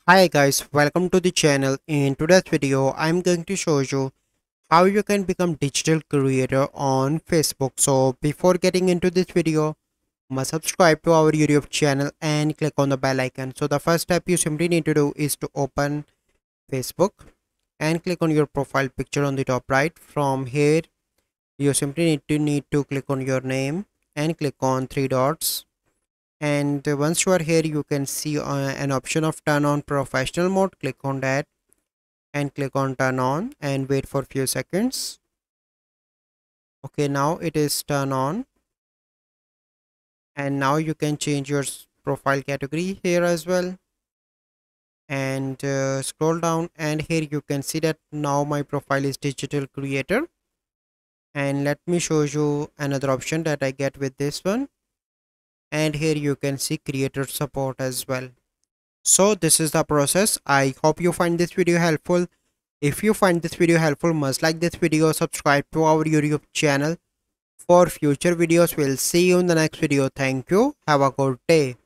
Hi guys, welcome to the channel. In today's video, I'm going to show you how you can become digital creator on Facebook. So before getting into this video, must subscribe to our YouTube channel and click on the bell icon. So the first step you simply need to do is to open Facebook and click on your profile picture on the top right. From here, you simply need to click on your name and click on three dots, and once you are here you can see an option of turn on professional mode. Click on that and click on turn on and wait for few seconds. Okay, now it is turn on, and now you can change your profile category here as well, and scroll down, and here you can see that now my profile is digital creator. And let me show you another option that I get with this one, and here you can see creator support as well. So this is the process. I hope you find this video helpful. If you find this video helpful, must like this video, subscribe to our YouTube channel for future videos. We'll see you in the next video. Thank you. Have a good day.